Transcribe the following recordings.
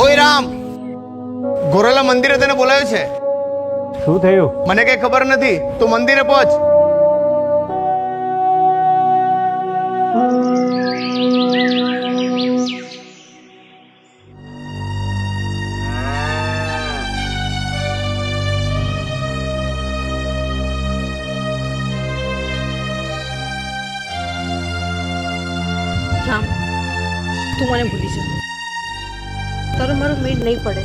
ઓય રામ, ગોરેલા મંદિરે તને બોલાવ્યો છે. શું થયું? મને કઈ ખબર નથી, તું મંદિરે પહોંચ. રામ, તું મને ભૂલી જા. તારો મારો મેળ નહીં પડે.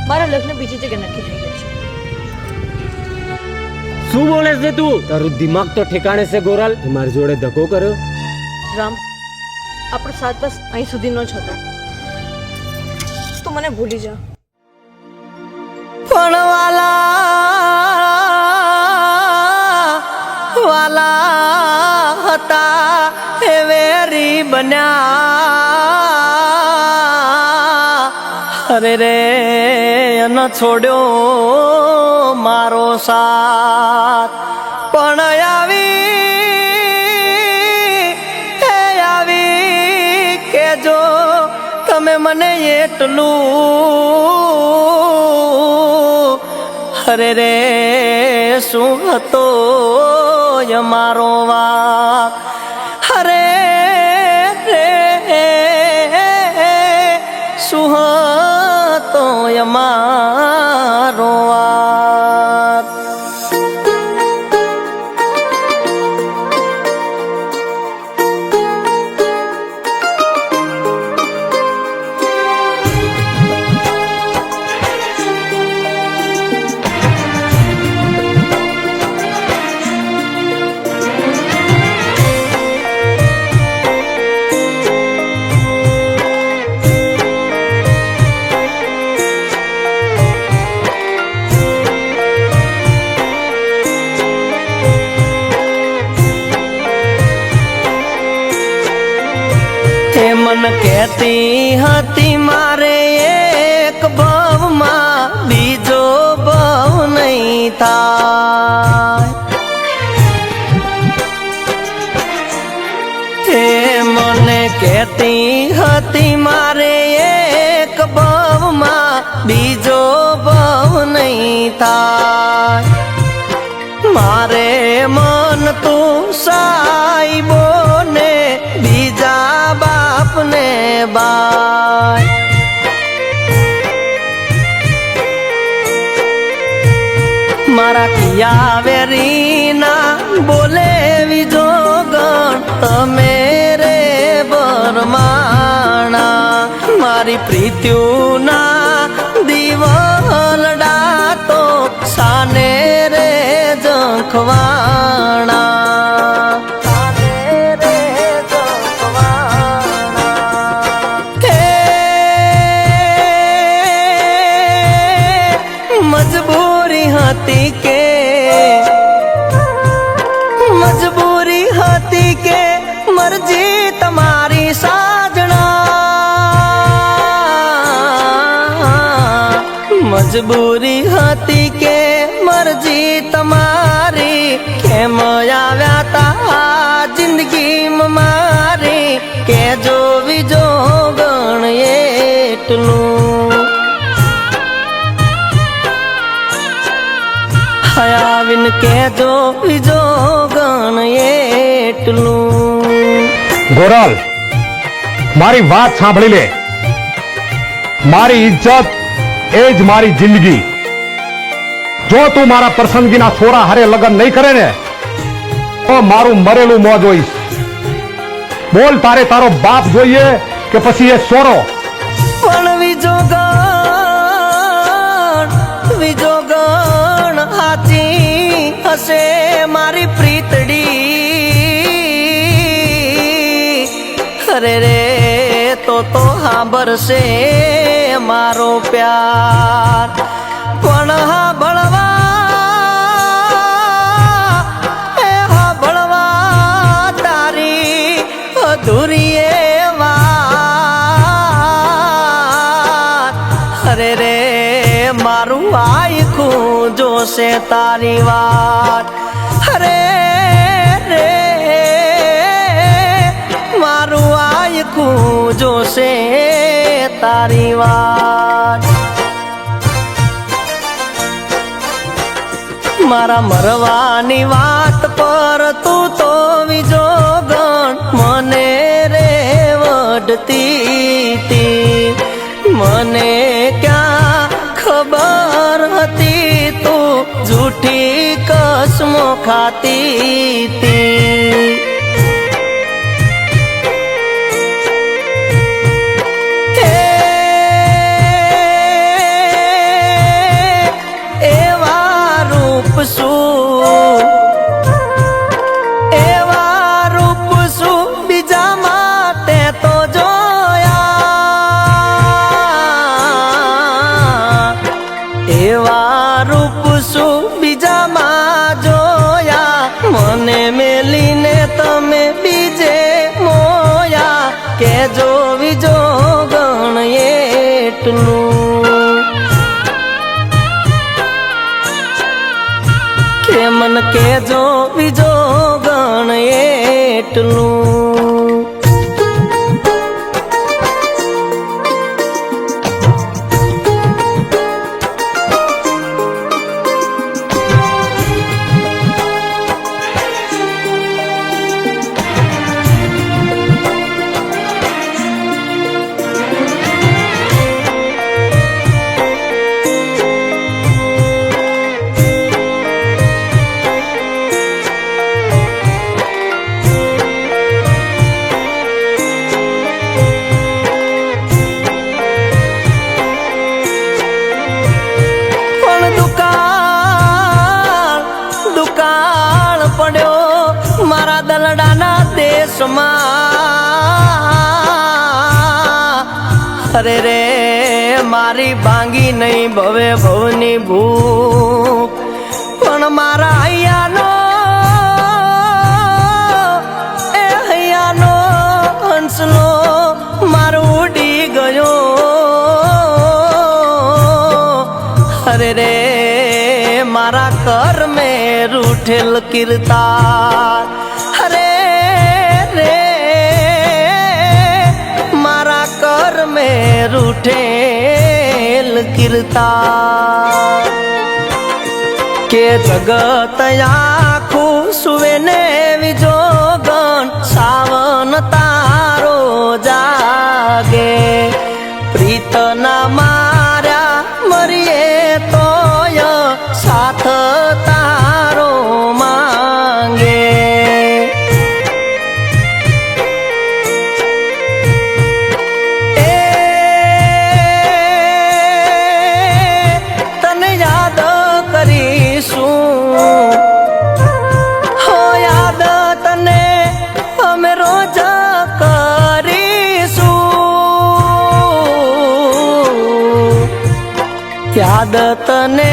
મારા લગ્ન બીજી જગ્યાએ નક્કી થઈ ગયા છે. શું બોલે છે તું? તારું દિમાગ તો ઠેકાણે છે ગોરાલ. મારી જોડે ધક્કો કર્યો. રામ, આપણો સાથ બસ અહીં સુધીનો જ હતો. તું મને ભૂલી જા. પણ વાલા હતા એ વેરી બન્યા. અરે રે ન છોડ્યો મારો સાથ. પણ આવી કેજો તમે મને એટલું. અરે રે શું હતો અમારો વાક. અરે રે શું હતો અમારો વાક. મન કહેતી હતી મારે એક ભવમાં બીજો ભવ નહીં થાય. એ મને કહેતી હતી મારે એક ભવમાં બીજો ભવ નહીં થાય. મારે મન તું સાઈબો ને બીજા બાપને બાય. મારા કિયા વેરીના બોલે વિજો ગણ તમે રે બરમાણા. મારી પ્રીત્યુના દિવલડા તો સાને રે જંખવાણા. મજબૂરી હતી કે મરજી તમારી સાજણા. મજબૂરી હતી કે મરજી તમારી કેમ આવ્યા તા જિંદગીમાં મારી. કે જો વિજો ગણ એટલું આવીને કેજો બીજો ગણ એટલું. ગોરાલ, મારી વાત સાંભળી લે. મારી ઇજ્જત એ જ મારી જિંદગી. જો તું મારા પસંદગીના છોરા હારે લગ્ન નહીં કરે ને તો મારું મરેલું મોં જોઈશ. બોલ, તારે તારો બાપ જોઈએ કે પછી એ સોરો? પણ બીજો ગણ હાચી હશે મારી પ્રીતડી. અરે રે તો સાંભળશે મારો પ્યાર પણ હાંભળવા તારી અધૂરી વાત અરે રે મારું આખું જોશે તારી વાત અરે રે મારું આખું જોશે તારી વાત મારા મરવાની વાત પર તું તો બીજો ગણ મને રે વઢતી તી મને ક્યાં ખબર હતી તું જૂઠી કસમો ખાતી તી એવા રૂપ શું બીજા માટે તો જોયા એવા રૂપ શું બીજામાં જોયા મને મેલીને તમે બીજે મોયા કે જોવી જો ગણ એટલું મન કેજો બીજો ગણ એટલું મારા દલડાના દેશમાં અરે રે મારી ભાંગી નહીં ભવે ભવની ભૂખ પણ મારા હૈયાનો હંસલો મારો ઉડી ગયો અરે રે મારા કર મેં રૂઠેલ કીર્તાર અરે રે મારા કર મેં રૂઠેલ કીર્તાર કે જગત આખું સુવે ને વિજો ગણ સાવન તારો જાગે પ્રીતના માર્યા મરીએ તોય સાથ તારો માંગે તને યાદ કરીશું હો યાદ તને અમે રોજ કરીશું યાદ તને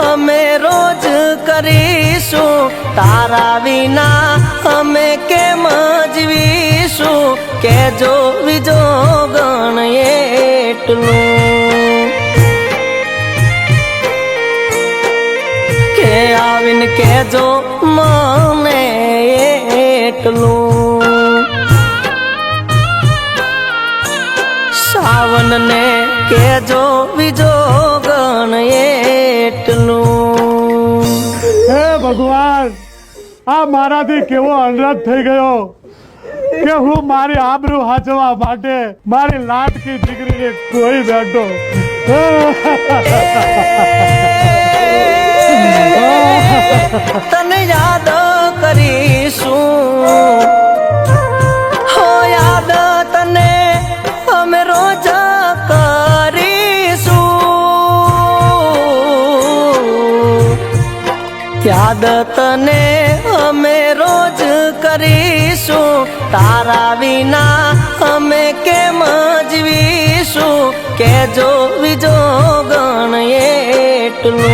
અમે રોજ કરીશું તારા વિના અમે કેમ જીવીશું કે જો બીજો ગણ એટલું કે આવીને કેજો મને એટલું સાવન ને કેજો બીજો ગણ એટલું હે ભગવાન આ મારાથી કેવો અનરથ થઈ ગયો કે હું મારી આબરૂ હાચવા માટે મારી લાડકી દીકરીને કોઈ બેઠો તને યાદ કરીશું હો યાદ તને અમે રોજ કરીશું યાદ તને અમે રોજ કરીશું, તારા વિના અમે કેમ જીવીશું, કેજો બીજો ગણ એટલું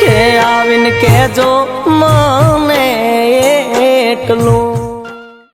કે આવીને કેજો મને એટલું.